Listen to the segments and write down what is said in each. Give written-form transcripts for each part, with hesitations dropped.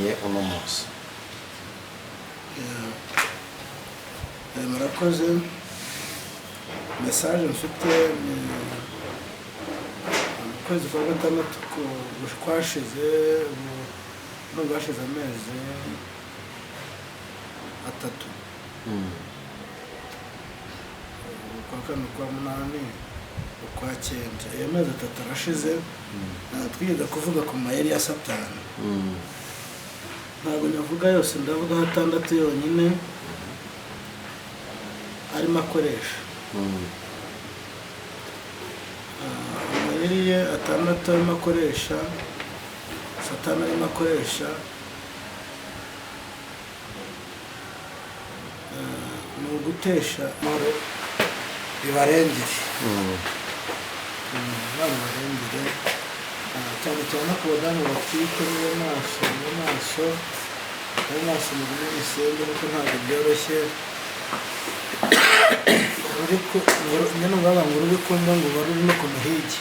twaganiriye uno munsi. Murakoze. Message mfite ni kwezi kwa gatandatu kwashize nubwo hashize amezi 3 kwa kane kwa munani kwa cyenda ayo mezi 3 arashize twigeze kuvuga ku mayeri ya Satani. Ntabwo navuga yose, ndavuga 6 yonyine arimo akoresha. Amayeri ye 6 arimo akoresha, Satani arimo akoresha ni ugutesha amahoro bibarengere. Barengere cyane cyane ku badamu batwite mu maso mu bisenge, kuko ntabwo byoroshye. Ariko nyine baba ngo rubikumva ngo bari no ku muhigi.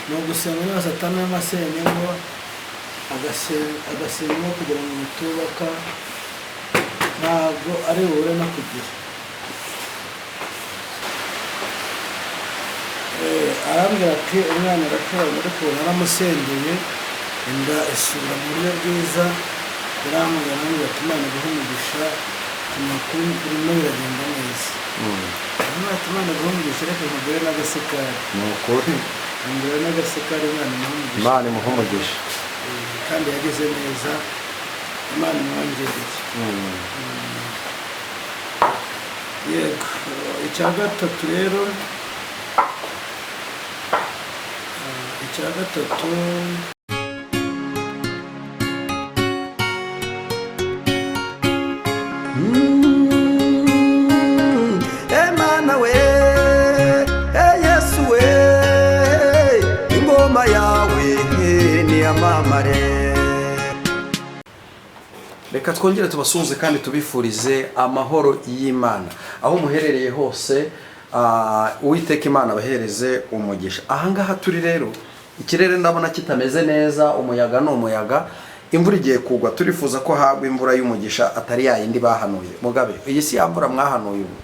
No gusenga na Satani y'amasenye ngo agasenga kugira ngo bitubaka, ntabwo ari bure no kugira. Arambwira ati umwana arakora ariko naramusengeye inda isubira mu buryo bwiza. Biramubwira ngo ati Imana guhumugisha amakuru urimo biragenda neza. Ati Imana guhumugisha reka nkugure n'agasekari. Ni ukuri ngure n'agasekari Imana imuhumugisha. Kandi yageze neza, Imana imwongereye. Yego, icya gatatu rero, Emana we, Yesu we, ingoma yawe ni amamare. Reka twongere tubasuhuze kandi tubifurize amahoro y'Imana aho muherereye hose. Uwiteka Imana abahereze umugisha. Ahangaha turi rero, ikirere ndabona kitameze neza, umuyaga no umuyaga, imvura igiye kugwa. Turifuza ko hagwa imvura y'umugisha atari yayindi bahanuye. Mugabe, iyi si yambura mwahanuye ubu?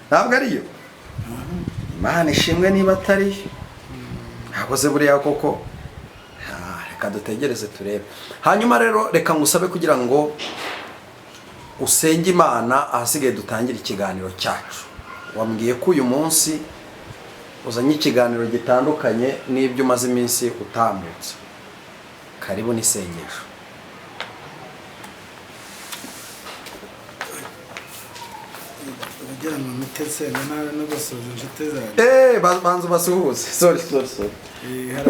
Ntabwo ariyo. Imana ishimwe niba atari hakoze buriya koko. Reka dutegereze turebe. Hanyuma rero reka ngusabe kugira ngo usenge Imana ahasigaye dutangire ikiganiro cyacu. Wambwiye ko uyu munsi uzanye ikiganiro gitandukanye n'ibyo umaze iminsi utambutse. Karibu n'isengesho. kugira ngo mutese no gusoza inshuti zanjye. Banzu basuhuze. Sorry. Hari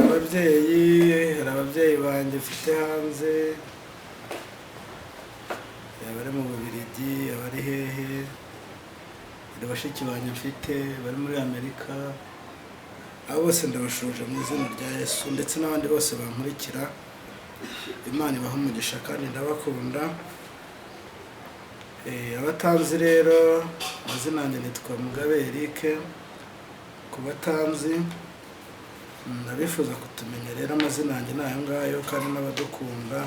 ababyeyi banjye mfite hanze, bari mu Bubiligi, abari hehe, hari bashiki banjye mfite bari muri Amerika. Abo bose ndabashuje mu izina rya Yesu, ndetse n'abandi bose bankurikira. Imana ibaha umugisha kandi ndabakunda. Abatanzi rero, amazina yanjye nitwa Mugabe Eric. Ku batanzi ndabifuza kutumenya rero, amazina yanjye nayo ngayo, kandi n'abadukunda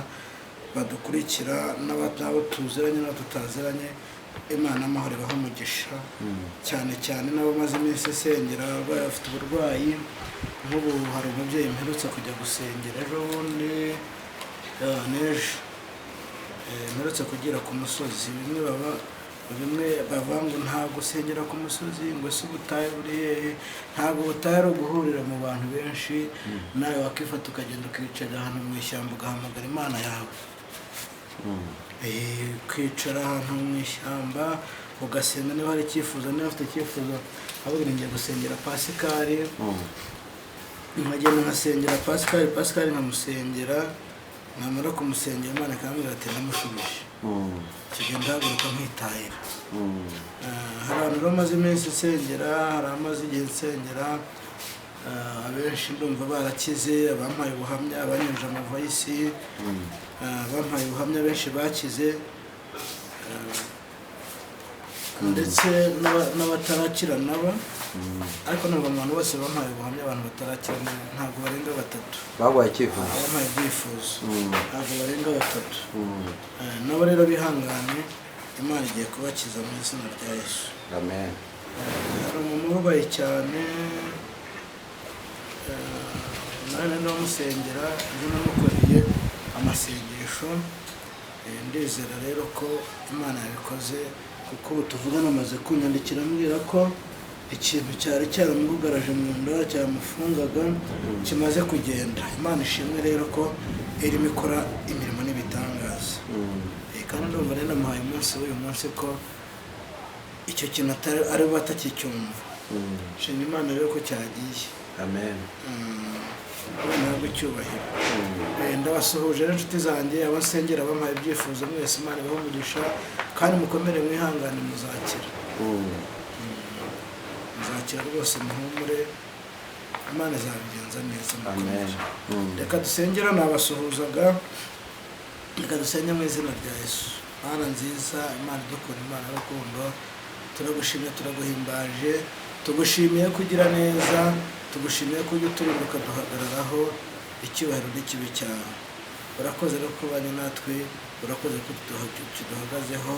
badukurikira n'abo tuziranye n'abo tutaziranye, Imana amahoro ibaha umugisha. Cyane cyane n'abo maze iminsi sengera bafite uburwayi. Nk'ubu hari umubyeyi mperutse kujya gusengera ejo bundi, mperutse kugira ku musozi. Bimwe bava ngo nta gusengera ku musozi, ngo si ubutayu buri hehe. Ntabwo ubutayu ari uguhurira mu bantu benshi, nawe wakifata ukagenda ukicara ahantu mu ishyamba ugahamagara Imana yawe. Kwicara ahantu mu ishyamba ugasenga, niba hari icyifuzo, niba ufite icyifuzo ahubwo ngiye gusengera Pasikari. Nkagenda nkasengera Pasikari nkamusengera, namara kumusengera Imana ikambwira ati ndamushubije. Kigenda haguruka nkitahira. Hari abantu rero maze iminsi nsengera, hari amaze igihe nsengera, abenshi ndumva barakize, abampaye ubuhamya, abanyuje amavoyisi, bampaye ubuhamya benshi bakize, ndetse n'abatarakira nabo ariko ntabwo abantu bose bampaye ubuhamya, abantu batarakira ntabwo barenga 3 baguhaye icyifuzo, bampaye ibyifuzo ntabwo barenga 3. nabo rero bihangane, Imana igiye kubakiza mu izina rya Yesu. amen. hari umuntu urwaye cyane, nawe ndamusengera, ejo namukoreye amasengesho. Ndizera rero ko Imana yabikoze, kuko ubu tuvugana amaze kunyandikira ambwira ko ikintu cyari cyaramugaraje mu nda cyamufungaga kimaze kugenda. Imana ishimwe rero ko irimo ikora imirimo n'ibitangaza. Kandi ndumva rero namuhaye umunsi w'uyu munsi ko icyo kintu ari batakicyumva. Shima Imana rero ko cyagiye. Amen. Ntabwo icyubahiro. Ndabasuhuje rero inshuti zanjye, abasengera bampaye ibyifuzo mwese, Imana ibahe umugisha kandi mukomere mwihangane, muzakira. Muzakira rwose, muhumure, Imana izabigenza neza. Amen. Reka dusengera, nabasuhuzaga. Reka dusenge mu izina rya Yesu. Mana nziza, Imana idukunda, Imana y'urukundo, turagushimye, turaguhimbaje, tugushimiye kugira neza, tugushimiye ko ujya uturinda ukaduhagararaho, icyubahiro n'ikibi cyawe. Urakoze rero kubanye natwe, urakoze ko tuduhagazeho,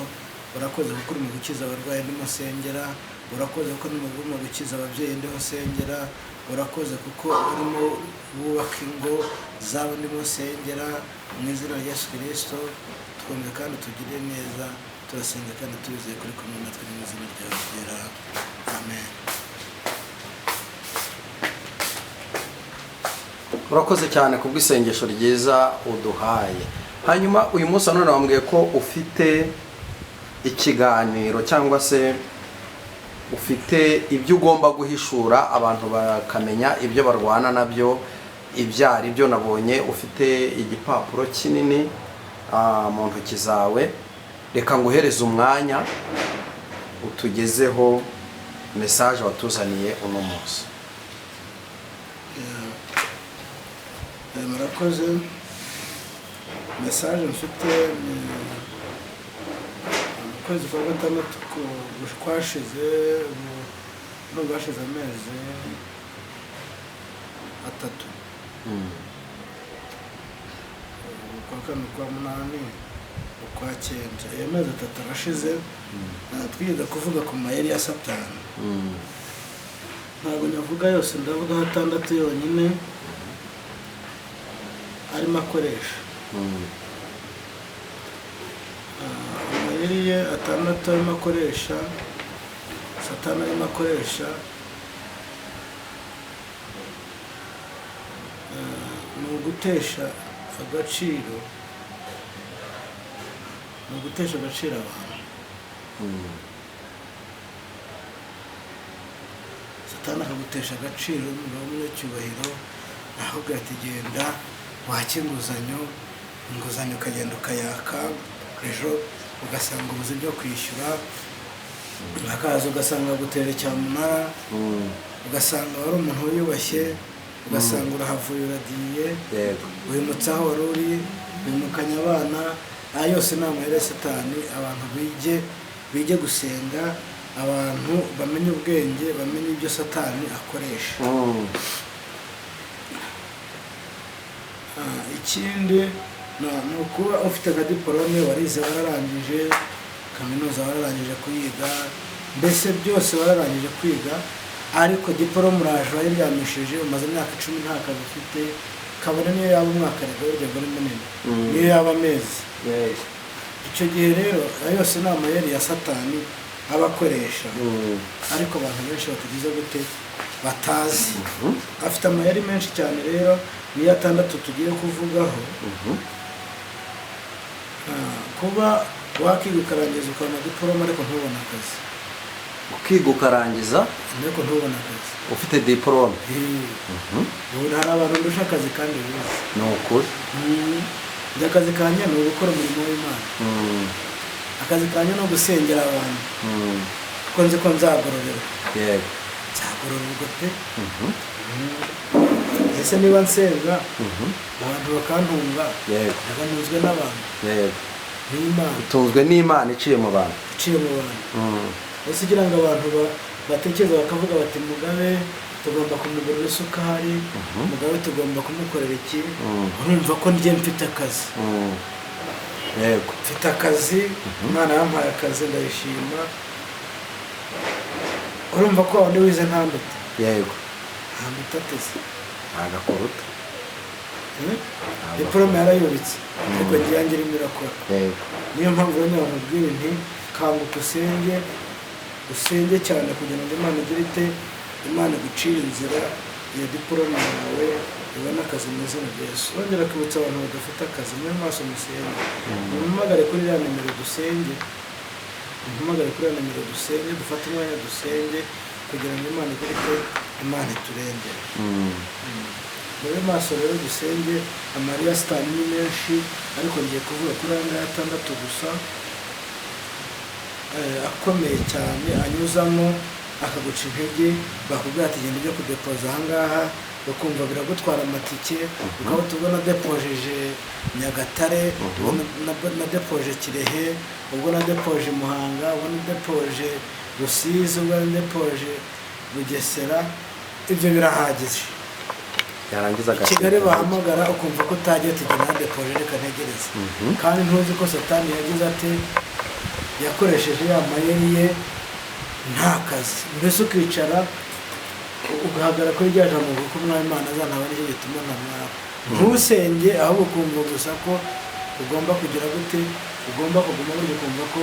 urakoze kuko uri mu gukiza abarwayi ndimo nsengera, urakoze kuko uri mu gukiza ababyeyi ndimo nsengera, urakoze kuko urimo wubaka ingo zabo ndimo nsengera. Mu izina rya Yesu Kristo twumve kandi tugire neza, turasenga kandi tubizeye kuri kumwe natwe mu izina ryawe ryera. Amen. Urakoze cyane kubw'isengesho ryiza uduhaye. Hanyuma uyu munsi none wambwiye ko ufite ikiganiro cyangwa se ufite ibyo ugomba guhishura abantu bakamenya ibyo barwana nabyo ibyari byo. Nabonye ufite igipapuro kinini mu ntoki zawe, reka nguhereze umwanya utugezeho message watuzaniye uno munsi. Murakoze. Message mfite ni kwezi kwa gatandatu kwashize, nubwo hashize amezi 3. Kwa kane, kwa munani, ukwa cyenda, ayo mezi 3 arashize. Twiga kuvuga ku mayeri ya Satani. Ntabwo navuga yose, ndavuga 6 yonyine arimo akoresha. Amayeri ye 6 arimo akoresha, Satani arimo akoresha, ni ugutesha agaciro, abantu. Satani akagutesha agaciro, umugabo w'umunyacyubahiro ahubwo ati genda wake inguzanyo ukagenda ukayaka, ejo ugasanga ubuze byo kwishyura, akaza ugasanga gutera cyamunara, ugasanga wari umuntu wiyubashye, ugasanga urahavuye uragiye, wimutse aho wari uri, wimukanye abana. Aya yose ni amayeri ya Satani. Abantu bige gusenga, abantu bamenye ubwenge, bamenye ibyo Satani akoresha. Ikindi ni ukuba ufite nka diporome, warize, wararangije kaminuza, wararangije kuyiga, mbese byose wararangije kwiga, ariko diporome uraje wayiryamishije, umaze imyaka 10 nta kazi ufite, kabone niyo yaba umwaka rero urugero muri munini, niyo yaba amezi. Icyo gihe rero ayo yose ni amayeri ya Satani aba akoresha, ariko abantu benshi batagize gute, batazi. Afite amayeri menshi cyane. Rero niyo 6 tugiye kuvugaho. Kuba wakiga ukarangiza ukabona diporome ariko ntubona akazi. Ukiga ukarangiza ariko ntubona akazi, ufite diporome. Hari abantu ndusha akazi kandi bize. Ni ukuri. Akazi kanjye ni ugukora umurimo w'Imana. Akazi kanjye ni ugusengera abantu, kuko nzi ko nzagororerwa. Nzagororerwa pe. Ese niba nsenga abantu bakantunga, ndaganuzwe n'abantu. N'Imana. Utunzwe n'Imana iciye mu bantu. Ese ugira ngo abantu batekereza bakavuga bati Mugabe tugomba kumugurira isukari, Mugabe tugomba kumukorera iki, urumva ko njye mfite akazi. yego Mfite akazi, Imana yampaye akazi ndayishima. Urumva ko wandi wize ntambuta, yego ntambuta ateze, agakuruta diporome yarayubitse ariko ngiyange irimo irakora. yego Niyo mpamvu rero bamubwira nti kanguka usenge cyane kugira ngo Imana igire ite, Imana igucire inzira iyo diporome yawe ibona akazi mu izina rya Yesu. Bongera kwibutsa abantu badafite akazi, muri maso musenge, muhamagare kuri ya nimero dusenge, muhamagare kuri ya nimero dusenge, dufate umwanya dusenge kugira ngo Imana igire ite, Imana iturengere. Muri maso rero dusenge, amarira sitani ni menshi ariko ngiye kuvuga kuri aya ngaya 6 gusa akomeye cyane anyuzamo akaguca intege, bakubwira ati genda ujya kudepoza ahangaha, bakumva biragutwara amatike, ukaba tubona depojeje Nyagatare, na depoje Kirehe, ubwo na depoje Muhanga, ubwo na depoje Rusizi, ubwo na depoje Bugesera. Ibyo birahagije. yarangiza Kigali bahamagara ukumva ko utagiye tugenda depoje reka ntegereze, kandi ntuzi ko Satani yagize ati yakoresheje ya mayeri ye nta kazi, mbese ukicara ugahagarara kuri rya jambo kuko umwami Imana azanaba nicyo gituma ntamwara. Ntusenge ahubwo ukumva gusa ko ugomba kugira gute, ugomba kuguma burya ukumva ko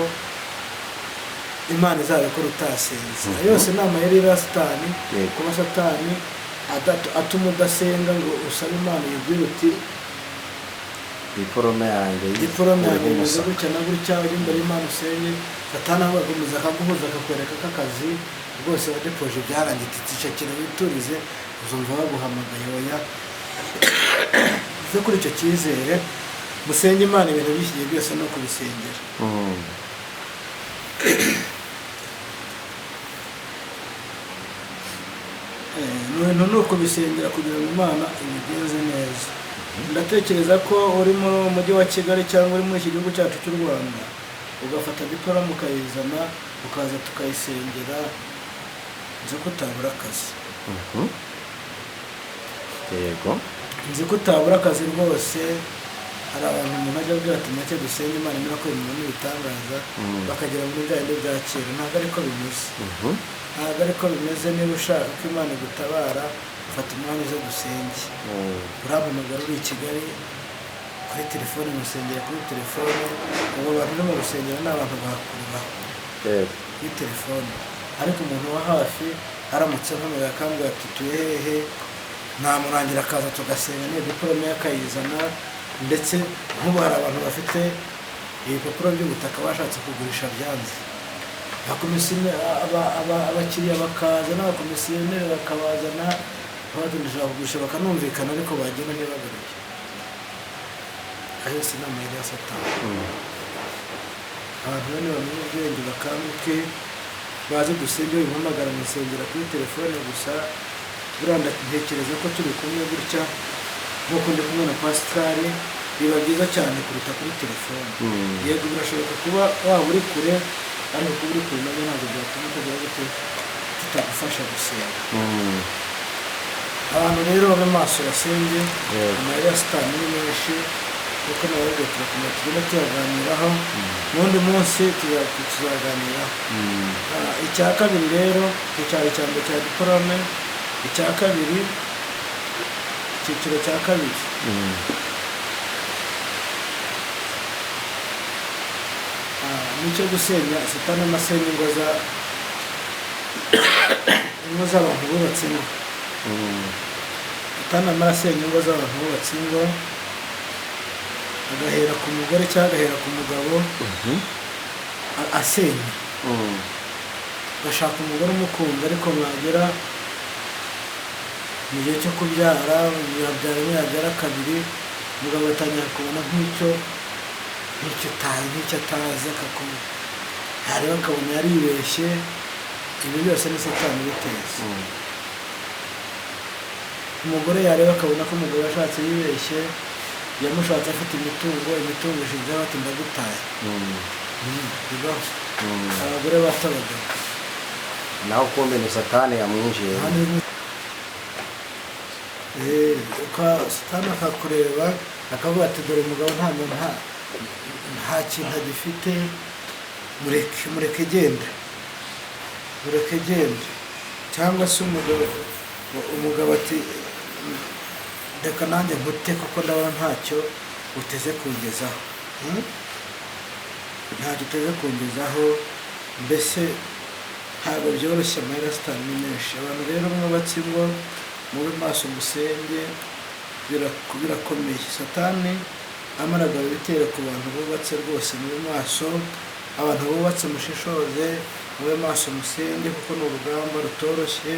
Imana izabikora utasenze. Yose ni amayeri ya Satani, kuba Satani atuma udasenga ngo usabe Imana yibwira uti diporome yanjye imeze gutya na gutya, uri imbere y'Imana usenge. Satani aho agakomeza akaguhuza akakwereka ko akazi rwose wadepoje byarangiye, ticecekere witurize, uzumva baguhamagaye. Oya, uve kuri icyo cyizere, musenge Imana ibintu by'iki byose no kubisengera. Ibintu ni ukubisengera kugira ngo Imana ibigenze neza. Ndatekereza ko uri mu mujyi wa Kigali cyangwa uri muri iki gihugu cyacu cy'u Rwanda, ugafata diporome ukayizana ukaza tukayisengera, nzi ko utabura akazi. yego Nzi ko utabura akazi rwose. Hari abantu umuntu ajya abwira ati make dusenge Imana imena ko ibintu n'ibitangaza, bakagera muri bya bindi bya kera. Ntabwo ariko bimeze, ntabwo ariko bimeze. Niba ushaka ko Imana igutabara, fata umwanya uze dusenge. Urampamagara uri i Kigali kuri telefone, musengera kuri telefone. Abo bantu no mu rusengero ni abantu bakururaho kuri telefone, ariko umuntu wa hafi aramutse mpamagara akambwira ati tuye hehe, namurangira akaza tugasenga, niyo diporome akayizana. Ndetse nk'ubu hari abantu bafite ibipapuro by'ubutaka bashatse kugurisha byanze, abakiriya bakaza n'abakomisiyoneri bakabazana babatunishije kugurisha bakanumvikana, ariko bagenda ntibagaruke. Ayo si inama ya Satani. Abantu bane bamenye ubwenge bakanguke, baze dusenge. Umpamagara musengera kuri telefone gusa, buriya ntekereza ko turi kumwe gutya nk'uko ndi kumwe na Pascal, biba byiza cyane kuruta kuri telefone. Yego birashoboka kuba waba uri kure, ariko kuba uri kure nabyo ntabwo byatuma tugira gute tutagufasha gusenga. Abantu rero babe maso basenge, amayeri ya Satani ni menshi, kuko nababwiye turakomeza tugenda tuyaganiraho, n'undi munsi tuzaganiraho. Icya kabiri rero, icyicaro cya mbere cya diporome, icya kabiri, icyiciro cya kabiri nicyo gusenya. Satani amasenya ingo z'abantu bubatse ingo. Satani amarasenya ingo z'abantu bubatse ingo, agahera ku mugore cyangwa agahera ku mugabo, asenya. Agashaka umugore umukunda, ariko mwagera mu gihe cyo kubyara, yabyara rimwe yabyara kabiri, umugabo atangira kubona nk'icyo atazi, yareba akabona yaribeshye. Ibi byose ni Satani biteza. Umugore yareba akabona ko umugabo yashatse yibeshye, yamushatse afite imitungo ishinja bati ndagutaye. Bibaho abagore bato abagabo. naho kumbe ni satani yamwinjiye. Satani akakureba akavuga ati dore umugabo nta kintu agifite, mureke genda, cyangwa se umugabo ati reka nanjye nkute kuko ndabona ntacyo uteze kungezaho, mbese ntabwo byoroshye. Amayirasitani ni menshi. Abantu rero mwubatse ingo mube maso musenge, birakomeye. Satani amaraga ibitero ku bantu bubatse rwose mube maso. Abantu bubatse mushishoze, mube maso musenge kuko ni urugamba rutoroshye,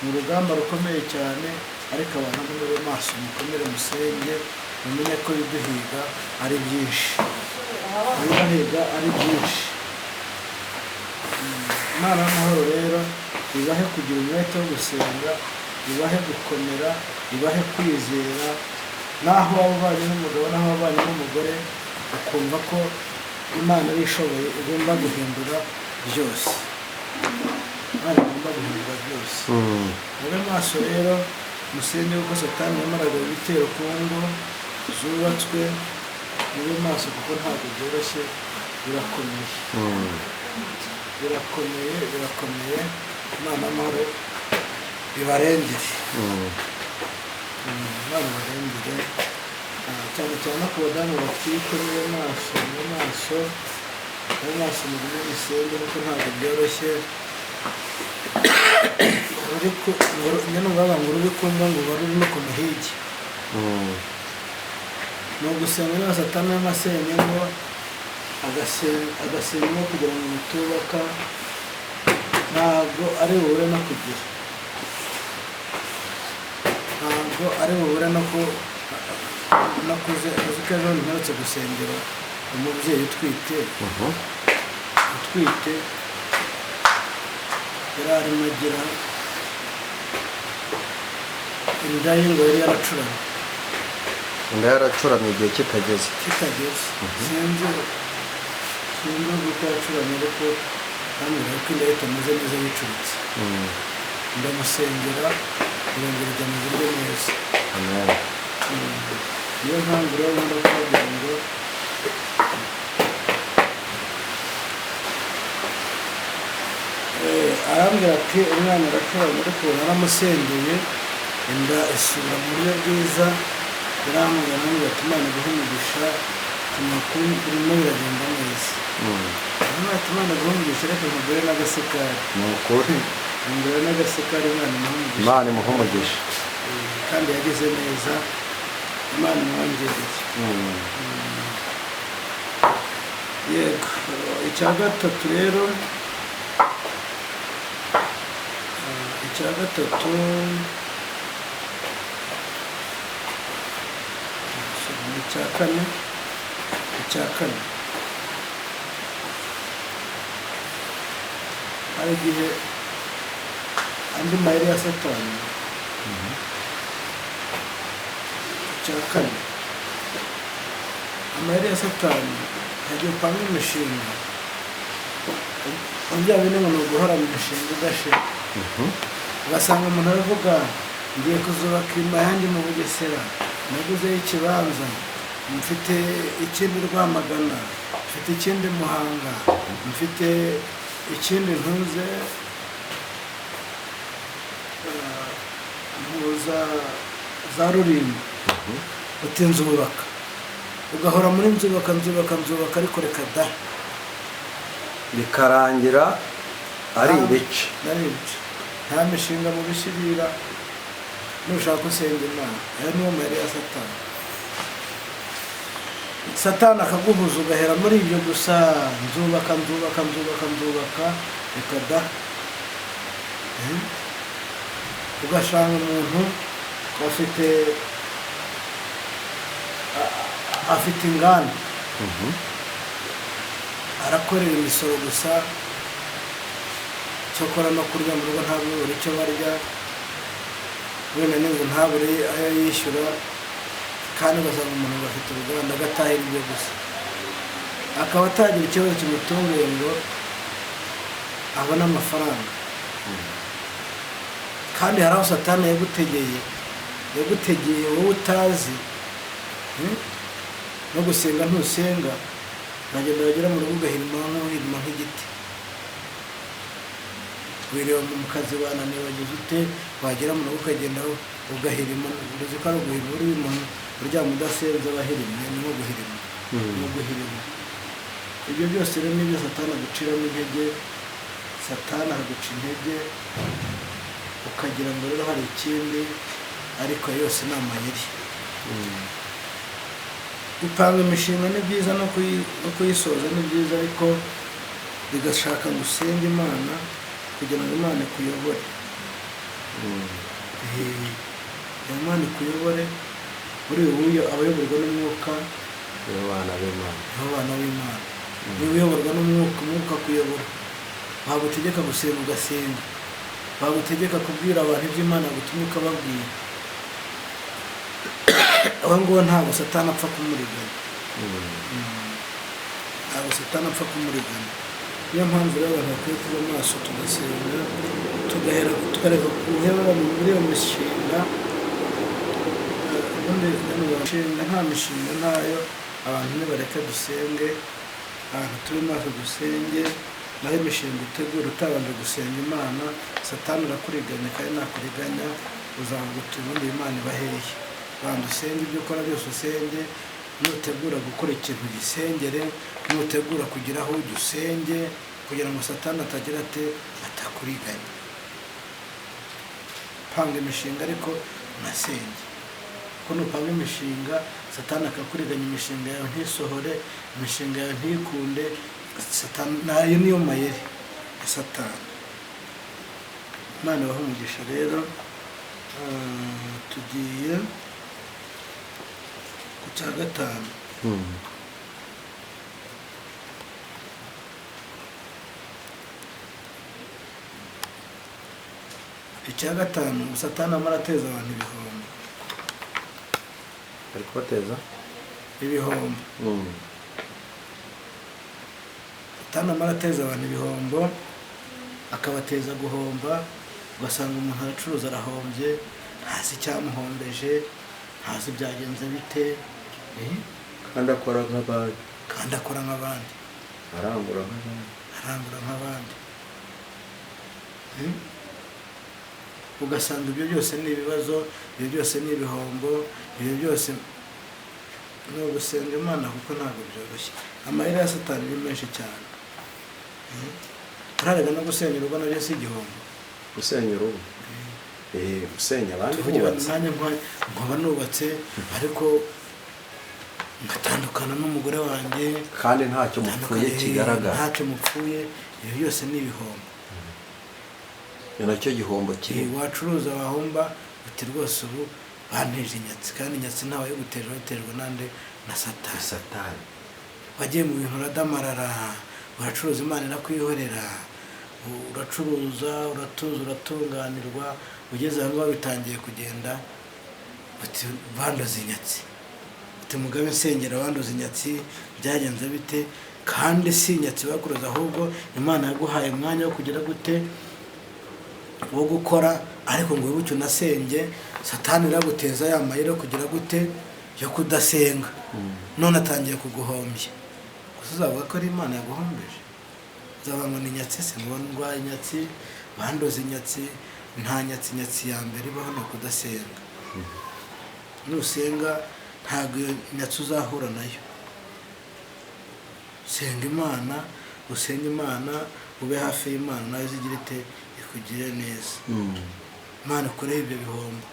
ni urugamba rukomeye cyane, ariko abantu mube maso mukomere musenge, mumenye ko ibiduhiga ari byinshi. Imana y'amahoro rero ibahe kugira umwete wo gusenga, ibahe gukomera, ibahe kwizera, naho waba ubanye n'umugabo naho wabanye n'umugore, ukumva ko Imana ari ishoboye, igomba guhindura byose. Mube maso rero musenge kuko Satani yamaraga ibitero ku ngo zubatswe. Mube maso kuko ntabwo byoroshye, birakomeye. Imana y'amahoro ibarengere, cyane cyane ku badamu batwite. Mube maso mu gihe musenge kuko ntabwo byoroshye. Uri kumva ngo bari no ku muhigi, ni ugusenga niba Satani y'amasenye ngo agasenga kugira ngo mutubaka, ntabwo ari bubure no kugira, uzi ko ejo ntiherutse gusengera umubyeyi utwite yari arimo agira inda ye ngo yari yaracuramye. Inda yaracuramye igihe kitageze. Sinzi uko yacuramye, ariko bambwira ko inda ye itameze neza, yicuritse. Ndamusengera irongera ijya mu buryo neza. Niyo mpamvu rero nkunda kubabwira ngo arambwira ati umwana aracuramye, ariko naramusengeye inda isubira mu buryo bwiza. Biramugana ngo ati Imana iguhe umugisha, urimo biragenda neza. Imana iguhe umugisha, reka nkugure n'agasekari. Ni ukuri. Ngure n'agasekari, Imana imuhe umugisha. Kandi yagize neza, Imana imwongereye. Yego, icya gatatu rero, icya kane hari igihe andi mayeri ya Satani. Icya kane, amayeri ya Satani yagiye upanga imishinga, bya bine ngo ni uguhora mu mishinga udashira. Ugasanga umuntu aravuga ngiye kuzubaka yanjye mu Bugesera, naguzeho ikibanza, mfite ikindi Rwamagana, mfite ikindi Muhanga, mfite ikindi ntuze za Rulindo. Uti nzubaka, ugahora muri nzubaka, ariko reka da bikarangira ari ibice. Nta mishinga mu bishirira. Nushaka gusenga Imana, aya niyo mayeri ya Satani. Satani akaguhuza ugahera muri ibyo gusa, nzubaka, reka da. Ugashanga umuntu afite inganda, arakorera imisoro gusa, cyokora no kurya mu rugo ntabure icyo barya, wenda n'inzu ntabure ayo yishyura, kandi ugasanga umuntu afite uruganda agatahira ibyo gusa, akaba atagira ikibazo kimutunguye ngo abone amafaranga. kandi hari aho satani yagutegeye wowe utazi no gusenga ntusenga, uragenda wagera mu rugo ugahirima nk'igiti, wireba mu kazi wananiwe wagize ute, wagera mu rugo ukagenda ugahirima, uzi ko ari uguhirima, uri umuntu uryama udasenze abahirimye, ni nko guhirima, ni uguhirima. Ibyo byose rero nibyo satani aguciramo intege, satani aguca intege ukagira ngo rero hari ikindi, ariko yose ni amayeri. Gupanga imishinga ni byiza no kuyisoza ni byiza, ariko bigashaka gusenga Imana kugira ngo Imana ikuyobore. Imana ikuyobore, uri ubuyo abayoborwa n'umwuka, nibo bana b'Imana. Niba uyoborwa n'umwuka, umwuka kuyobora, bagutegeka gusenga ugasenga, bagutegeka kubwira abantu iby'Imana gutumye ukababwira. Aba ngabo ntabwo satani apfa kumuriganya, ntabwo satani apfa kumuriganya. Niyo mpamvu rero abantu bakwiye kuba maso, tugasenga, tukareka guhebera muri iyo mishinga. Ubundi nta mishinga ntayo, abantu nibareke dusenge, abantu turi maso dusenge. Naho imishinga utegura utabanje gusenga Imana, satani arakuriganya, kandi nakuriganya uzavuga uti ubundi Imana ibaheye. Bantu usenge, ibyo ukora byose usenge, nutegura gukora ikintu gisengere, nutegura kugira aho ujya usenge, kugira ngo satani atagira atakuriganya. Panga imishinga ariko unasenge, kuko nupanga imishinga satani akakuriganya, imishinga yawe ntisohore, imishinga yawe ntikunde. Satani nayo niyo mayeri ya satani. Imana ibahe umugisha rero. Tugiye ku cya gatanu. Icya gatanu, satani amara ateza abantu ibihombo. Ari kubateza ibihombo. Satani amara ateza abantu ibihombo, akabateza guhomba. Ugasanga umuntu aracuruza arahombye, ntazi icyamuhombeje, ntazi byagenze bite, kandi akora nk'abandi, arangura nk'abandi. Ugasanga ibyo byose ni ibibazo, ibyo byose ni ibihombo, ibyo byose ni ugusenga Imana, kuko ntabwo byoroshye. Amayeri ya satani ni menshi cyane. Turarega no gusenya urugo nabyo si igihombo. Gusenya urugo, gusenya abandi bubatse. Nkaba nubatse ariko ngatandukana n'umugore wanjye, kandi ntacyo mupfuye kigaragara. Ntacyo mupfuye, ibyo byose ni ibihombo. Ni nacyo gihombo kiri. Wacuruza wahomba uti rwose ubu banteje inyatsi, kandi inyatsi ntawe yo guterwa, iterwa nande? Na satani. Wagiye mu bintu uradamarara, uracuruza Imana irakwihorera, uracuruza uratuza uratunganirwa, ugeze aho ngaho bitangiye kugenda uti bandoze inyatsi, uti mugabe nsengera bandoze inyatsi, byagenze bite? Kandi si inyatsi bakuroza, ahubwo Imana yaguhaye umwanya wo kugira gute, wo gukora, ariko ngo wibuke unasenge. Satani iraguteza ya mayeri yo kugira gute, yo kudasenga. None atangiye kuguhombya. Uzavuga ko ari Imana yaguhombeje? Uzavuga ngo ni inyatsi se, ngo ndwaye inyatsi, bandoze inyatsi? Nta nyatsi ya mbere ibaho no kudasenga. Nusenga ntabwo inyatsi uzahura nayo. Senga Imana, usenga Imana, ube hafi y'Imana, nawe zigira ite ikugire neza. Imana ukureho ibyo bihombo.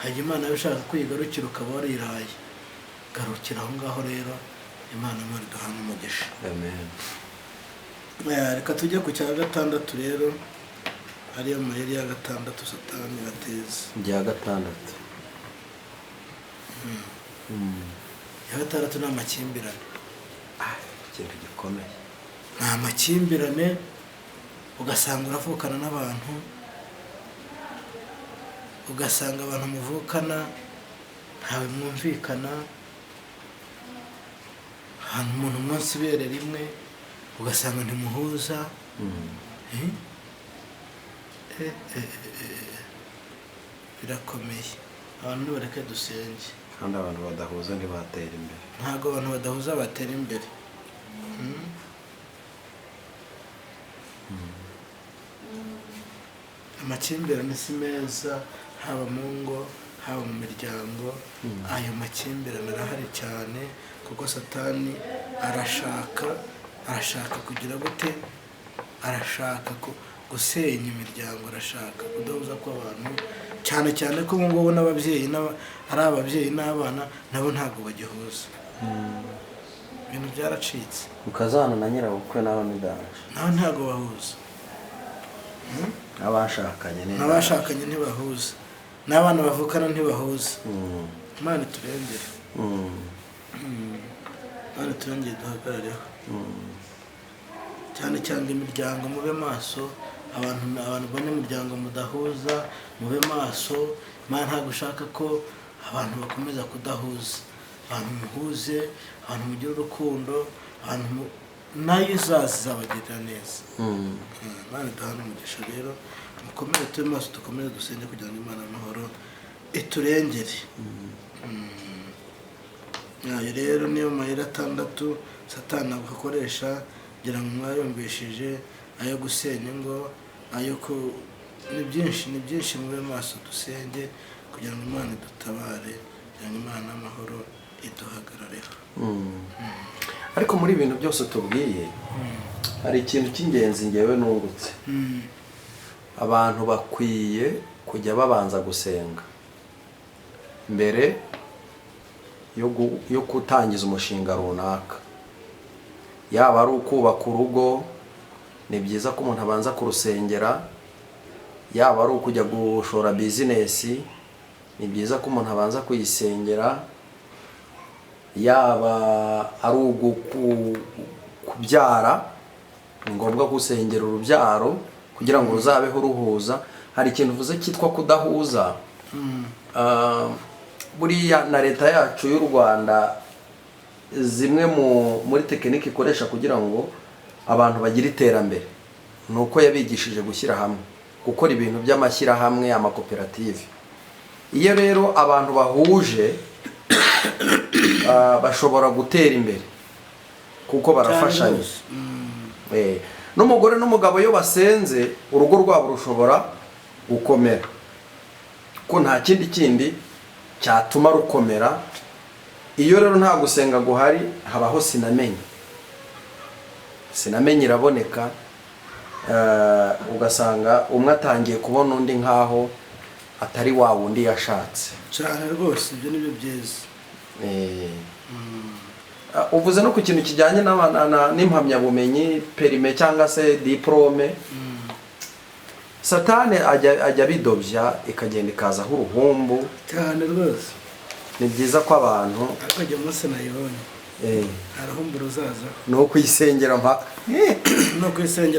Hajya Imana yabishaka kwigarukira ukaba wariraye, garukira aho ngaho rero. Imana iduhana umugisha. Amen. Reka tujye ku cya gatandatu rero, ariyo mayeri ya gatandatu satani ateza. Iya gatandatu. Iya gatandatu ni amakimbirane. Ikintu gikomeye. Ni amakimbirane, ugasanga uravukana n'abantu, ugasanga abantu muvukana ntawe mwumvikana, ahantu umuntu munsi ibere rimwe, ugasanga ntimuhuza. birakomeye. Abantu nibareke dusenge. kandi abantu badahuza ntibatera imbere. Ntabwo abantu badahuza batera imbere. Amakimbirane si meza, haba mu ngo haba mu miryango. Ayo makimbirane arahari cyane kuko Satani arashaka kugira gute, arashaka gusenya imiryango, arashaka kudahuza kw'abantu, cyane cyane ko ubu ngubu n'ababyeyi ari ababyeyi n'abana nabo ntabwo bagihuza. Ibintu byaracitse. Ukazana na nyirabukwe nawe nidanje, naho ntabwo bahuza. N'abashakanye ntibahuza, n'abana bavukana ntibahuza. Imana iturengere. Imana iturengere duhagarareho. Cyane cyane imiryango mube maso, abantu banyamuryango mudahuza mube maso. Imana ntabwo ushaka ko abantu bakomeza kudahuza. Abantu muhuze, abantu mugire urukundo, abantu nayo izabagirira neza. Imana iduhane umugisha rero, mukomere tube maso, dukomeze dusenge kugira ngo Imana amahoro iturengere. Ayo rero niyo mayira 6 Satani akoresha kugira ngo mwayumvishije, ayo gusenya ingo, ni byinshi mube maso dusenge kugira ngo Imana idutabare, kugira ngo Imana amahoro iduhagarareho. Ariko muri ibintu byose tubwiye hari ikintu cy'ingenzi ngewe nungutse. Abantu bakwiye kujya babanza gusenga mbere yo gutangiza umushinga runaka. Yaba ari ukubaka urugo, ni byiza ko umuntu abanza kurusengera. Yaba ari ukujya gushora bizinesi, ni byiza ko umuntu abanza kuyisengera. Yaba ari kubyara, ni ngombwa gusengera urubyaro kugira ngo ruzabeho ruhuza. Hari ikintu uvuze cyitwa kudahuza. Buriya na leta yacu y'u Rwanda, zimwe muri tekinike ikoresha kugira ngo abantu bagire iterambere, ni uko yabigishije gushyira hamwe, gukora ibintu by'amashyirahamwe, amakoperative. Iyo rero abantu bahuje bashobora gutera imbere kuko barafashanya. N'umugore n'umugabo iyo basenze, urugo rwabo rushobora gukomera, ko nta kindi cyatuma rukomera. Iyo rero nta gusenga guhari, habaho sinamenye iraboneka. Ugasanga umwe atangiye kubona undi nkaho atari wa wundi yashatse cyane rwose. Ibyo nibyo byiza. Uvuze no ku kintu kijyanye n'impamyabumenyi, perime cyangwa se diplome. Satani ajya bidobya, ikagenda ikazaho uruhumbu cyane rwose. Ni byiza ko abantu akajya munsi nayibonye arahumbu ruzaza no kuyisengera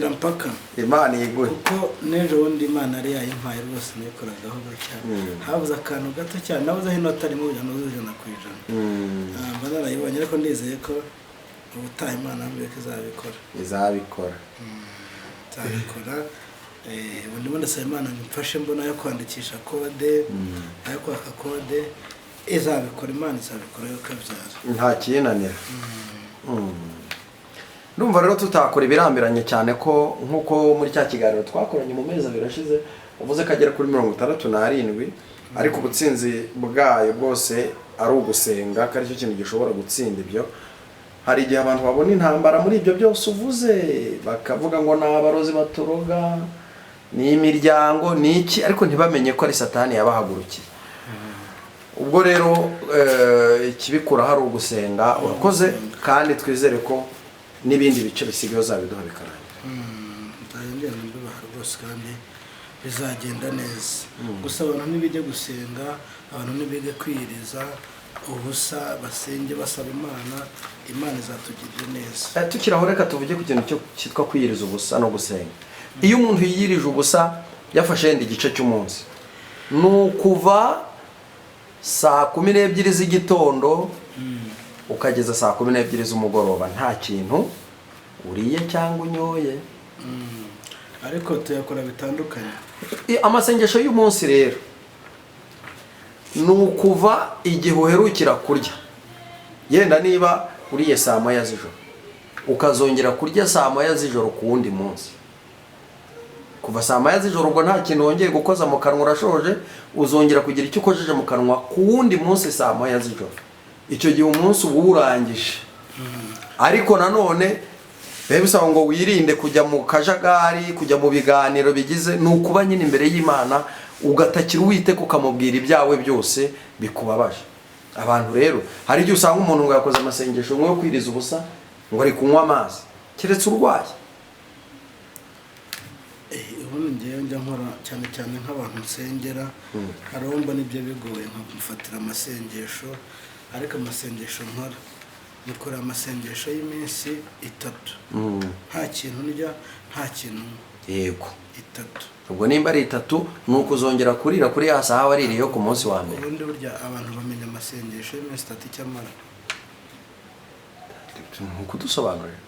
mpaka Imana yiguhe. kuko n'ejo bundi Imana yari yayimpaye rwose, nayikoragaho cyane. Habuze akantu gato cyane, nabuze hino atarimo ujana n'ujana ku ijana. Mba narayibonye, ariko ndizeye ko ubutaha Imana yambwiye ko izabikora. Ubundi ndasaba Imana ngo mfashe mbona yo kwandikisha kode, ayo kwaka kode, izabikora. Imana izabikora yo kabyara, nta kinanira. Ndumva rero tutakora ibirambiranye cyane, ko nkuko muri cya kiganiro twakoranye mu mezi 2 ashize uvuze ko agera kuri 67, ariko ubutsinzi bwayo bwose ari ugusenga, ko aricyo kintu gishobora gutsinda ibyo. Hari igihe abantu babona intambara muri ibyo byose uvuze, bakavuga ngo ni abarozi baturoga, ni imiryango, ni iki, ariko ntibamenye ko ari Satani yabahagurukiye. Ubwo rero ikibikura hari ugusenga. Urakoze, kandi twizere ko n'ibindi bice bisigaye uzabiduha bikarangira. Ndagenda mbibaha rwose kandi bizagenda neza. Gusa abantu nibijya gusenga, abantu nibige kwiriza ubusa, basenge basaba Imana izatugirira neza. Tukiraho reka tuvuge ku kintu cyitwa kwiyiriza ubusa no gusenga. Iyo umuntu yiyirije ubusa, yafashe yenda igice cy'umunsi, ni ukuva saa 12 z'igitondo ukageza saa 12 z'umugoroba, nta kintu uriye cyangwa unyoye. Ariko tuyakora bitandukanye. amasengesho y'umunsi rero ni ukuva igihe uherukira kurya, yenda niba uriye saa moya z'ijoro ukazongera kurya saa moya z'ijoro ku wundi munsi, kuva saa moya z'ijoro ubwo nta kintu wongeye gukoza mu kanwa, urashoje, uzongera kugira icyo ukojeje mu kanwa ku wundi munsi saa moya z'ijoro. Icyo gihe umunsi uba uwurangije. Ariko nanone biba bisaba ngo wirinde kujya mu kajagari, kujya mu biganiro bigize, ni ukuba nyine imbere y'Imana ugatakira Uwiteka ukamubwira ibyawe byose bikubabaje. Abantu rero hari igihe usanga umuntu ngo yakoze amasengesho yo kwiriza ubusa ngo ari kunywa amazi, keretse urwaye. ubundi ngewe njya nkora cyane cyane nk'abantu nsengera, hari uwo mbona ibyo bigoye nkamufatira amasengesho, ariko amasengesho nkora nikora amasengesho y'iminsi 3, nta kintu ndya nta kintu. Yego, 3. ubwo nimba ari 3 nuko uzongera kurira kuri ya saha waririye ku munsi wa mbere. Ubundi burya abantu bamenya amasengesho y'iminsi 3 cyamara. Nuko dusobanurira.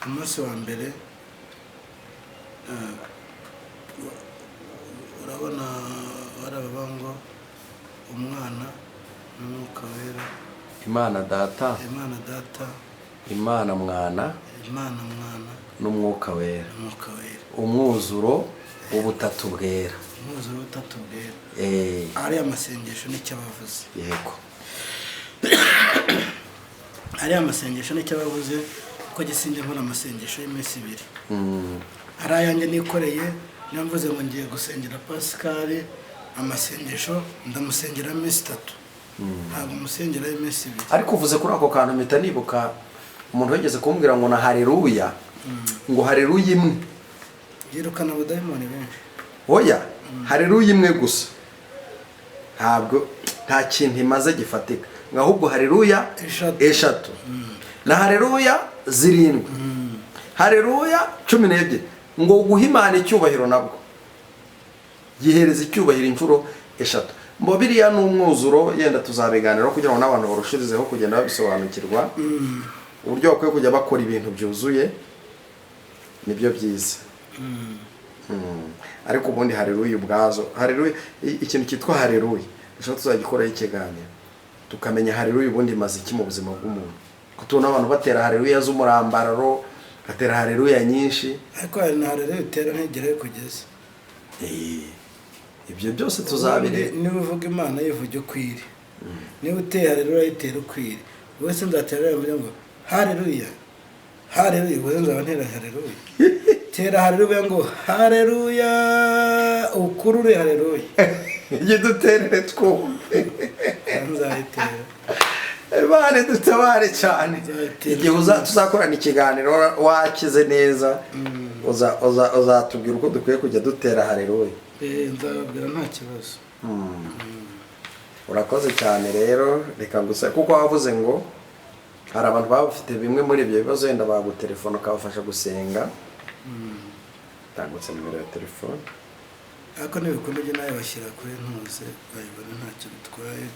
Umunsi wa mbere urabona barababa ngo umwana n'umwuka wera, Imana Data, Imana Data, Imana Mwana Imana Mwana n'umwuka wera, n'umwuka wera, umwuzuro w'ubutatu bwera. umwuzuro w'ubutatu bwera. Ariya masengesho nicyo bavuze. Yego. Ariya masengesho nicyo bavuze, ko gisinjye nkora amasengesho y'iminsi 2. Ari ayanjye nikoreye, namvuze ngo ngiye gusengera Pascal, amasengesho ndamusengera iminsi 3. Ntabwo musengera iminsi 2. Ariko uvuze kuri ako kantu mpita nibuka umuntu wigeze kumbwira ngo na haleluya, ngo haleluya imwe yirukana abadayimoni benshi. oya, haleluya imwe gusa ntabwo, nta kintu imaze gifatika, ahubwo haleluya 3 na haleluya 7, haleluya 12, ngo guha Imana icyubahiro nabwo gihereza icyubahiro inshuro 3. Mbo biriya n'umwuzuro, yenda tuzabiganiraho kugira ngo n'abantu barushirizeho kugenda babisobanukirwa, uburyo bakwiye kujya bakora ibintu byuzuye nibyo byiza. Ariko ubundi haleluya ubwazo, haleluya, ikintu cyitwa haleluya nishobora tuzagikoraho ikiganiro tukamenya haleluya ubundi maze iki mu buzima bw'umuntu, kutubona abantu batera haleluya z'umurambararo, gatera haleluya nyinshi, ariko hari na haleluya utera ntegere kugeza. Ibyo byose tuzabire. Niba uvuga Imana yivuge ukwire, niba uteye haleluya yitera ukwire, wese nzatera haleluya ngo haleluya haleluya, wese nzaba ntera haleluya. Tera haleluya ngo haleluya, ukurure haleluya. Igihe duterere twumve. Nzayitera. Bane dutabare cyane. Igihe tuzakorana ikiganiro wakize neza, uzatubwira uko dukwiye kujya dutera haleluya. Nzababwira nta kibazo. Urakoze cyane rero, reka gusa kuko wavuze ngo hari abantu baba bafite bimwe muri ibyo bibazo, wenda bagutelefona ukabafasha gusenga. Tangutse nimero ya telefone. Ariko n'ibikunda byo nayo bashyira kuri ntuze bayibona ntacyo bitwaye.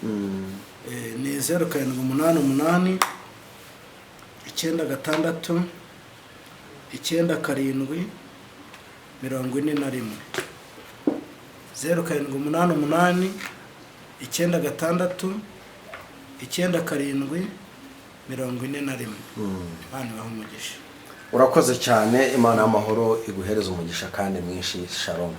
Ni 0788 9 6 9 7 41. 0788 9 6 9 7 41. Bana bahumugisha. Urakoze cyane, Imana y'amahoro iguhereza umugisha kandi mwinshi. Shalom.